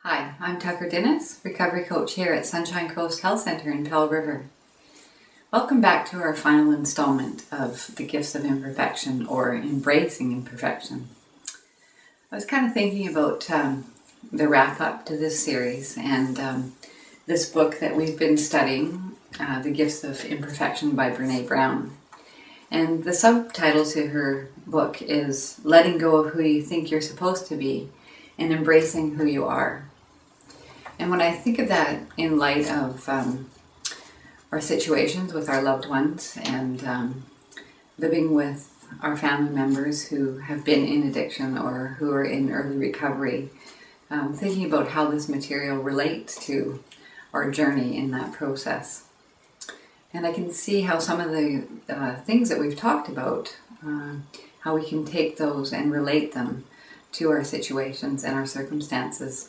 Hi, I'm Tucker Dennis, recovery coach here at Sunshine Coast Health Center in Pell River. Welcome back to our final installment of the Gifts of Imperfection, or Embracing Imperfection. I was kind of thinking about the wrap up to this series and this book that we've been studying, The Gifts of Imperfection by Brené Brown. And the subtitle to her book is Letting Go of Who You Think You're Supposed to Be and Embracing Who You Are. And when I think of that in light of our situations with our loved ones and living with our family members who have been in addiction or who are in early recovery, thinking about how this material relates to our journey in that process. And I can see how some of the things that we've talked about, how we can take those and relate them to our situations and our circumstances.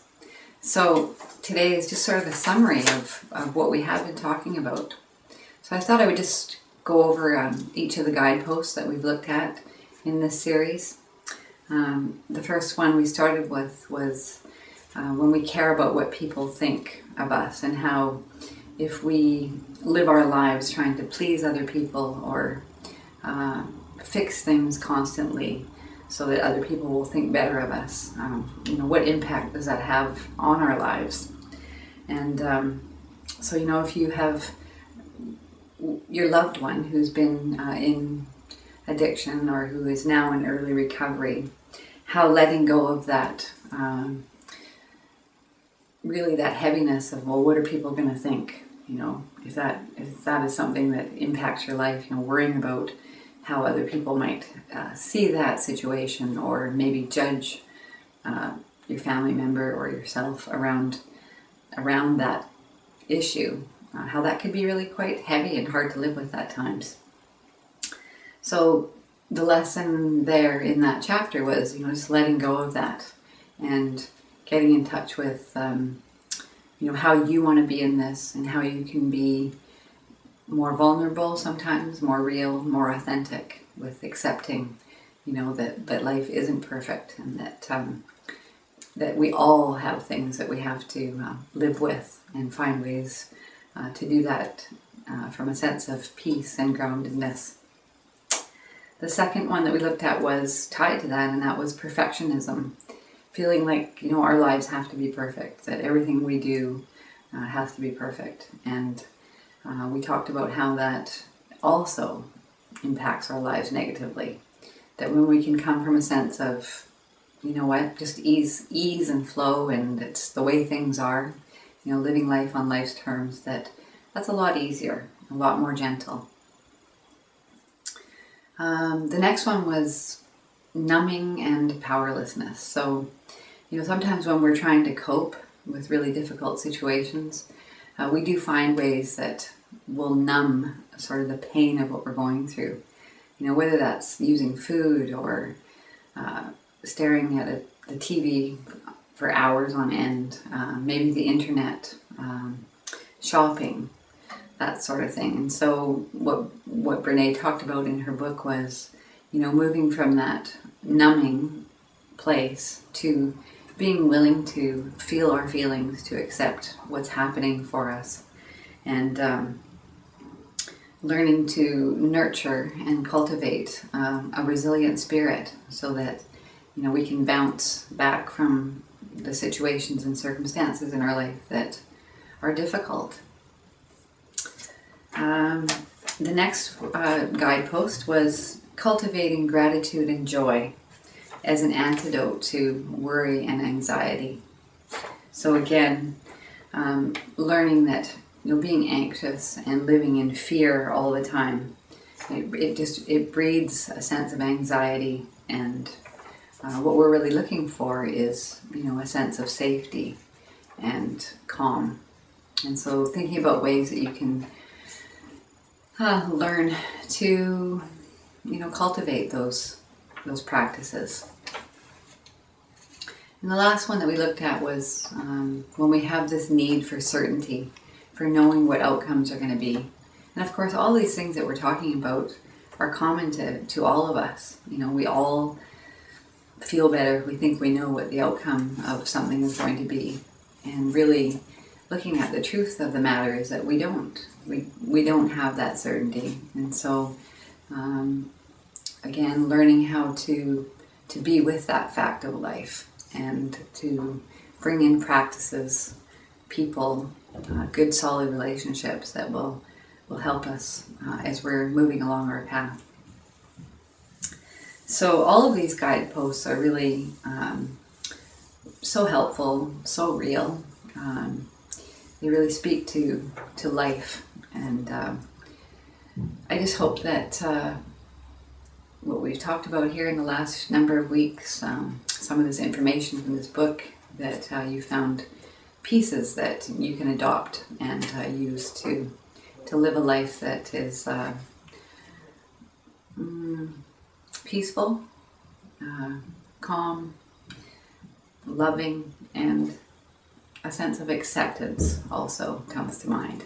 So today is just sort of a summary of what we have been talking about. So I thought I would just go over each of the guideposts that we've looked at in this series. The first one we started with was when we care about what people think of us, and how if we live our lives trying to please other people or fix things constantly so that other people will think better of us, what impact does that have on our lives? And so if you have your loved one who's been in addiction or who is now in early recovery, how letting go of that, really that heaviness of, well, what are people going to think? If that is something that impacts your life, worrying about how other people might see that situation, or maybe judge your family member or yourself around that issue, how that could be really quite heavy and hard to live with at times. So the lesson there in that chapter was, just letting go of that and getting in touch with, how you want to be in this, and how you can be more vulnerable sometimes, more real, more authentic, with accepting, that life isn't perfect, and that we all have things that we have to live with, and find ways to do that from a sense of peace and groundedness. The second one that we looked at was tied to that, and that was perfectionism. Feeling like, our lives have to be perfect, that everything we do has to be perfect. And we talked about how that also impacts our lives negatively. That when we can come from a sense of, just ease and flow, and it's the way things are, living life on life's terms, that's a lot easier, a lot more gentle. The next one was numbing and powerlessness. So, sometimes when we're trying to cope with really difficult situations, we do find ways that will numb sort of the pain of what we're going through. Whether that's using food or staring at the TV for hours on end, maybe the internet, shopping, that sort of thing. And so what Brené talked about in her book was, moving from that numbing place to being willing to feel our feelings, to accept what's happening for us, and learning to nurture and cultivate a resilient spirit, so that we can bounce back from the situations and circumstances in our life that are difficult. The next guidepost was cultivating gratitude and joy as an antidote to worry and anxiety. So again, learning that being anxious and living in fear all the time, it breeds a sense of anxiety, and what we're really looking for is a sense of safety and calm. And so thinking about ways that you can learn to cultivate those practices. And the last one that we looked at was when we have this need for certainty, for knowing what outcomes are going to be. And of course, all these things that we're talking about are common to all of us. We all feel better if we think we know what the outcome of something is going to be. and really looking at the truth of the matter is that we don't have that certainty. And so again, learning how to be with that fact of life and to bring in practices, people, good solid relationships that will help us as we're moving along our path. So all of these guideposts are really so helpful, so real. They really speak to life, and I just hope that what we've talked about here in the last number of weeks, some of this information from this book, that you found pieces that you can adopt and use to live a life that is peaceful, calm, loving, and a sense of acceptance also comes to mind.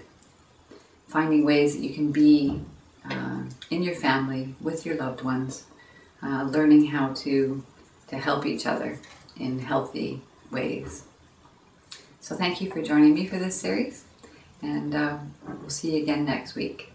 Finding ways that you can be in your family, with your loved ones, learning how to help each other in healthy ways. So thank you for joining me for this series, and we'll see you again next week.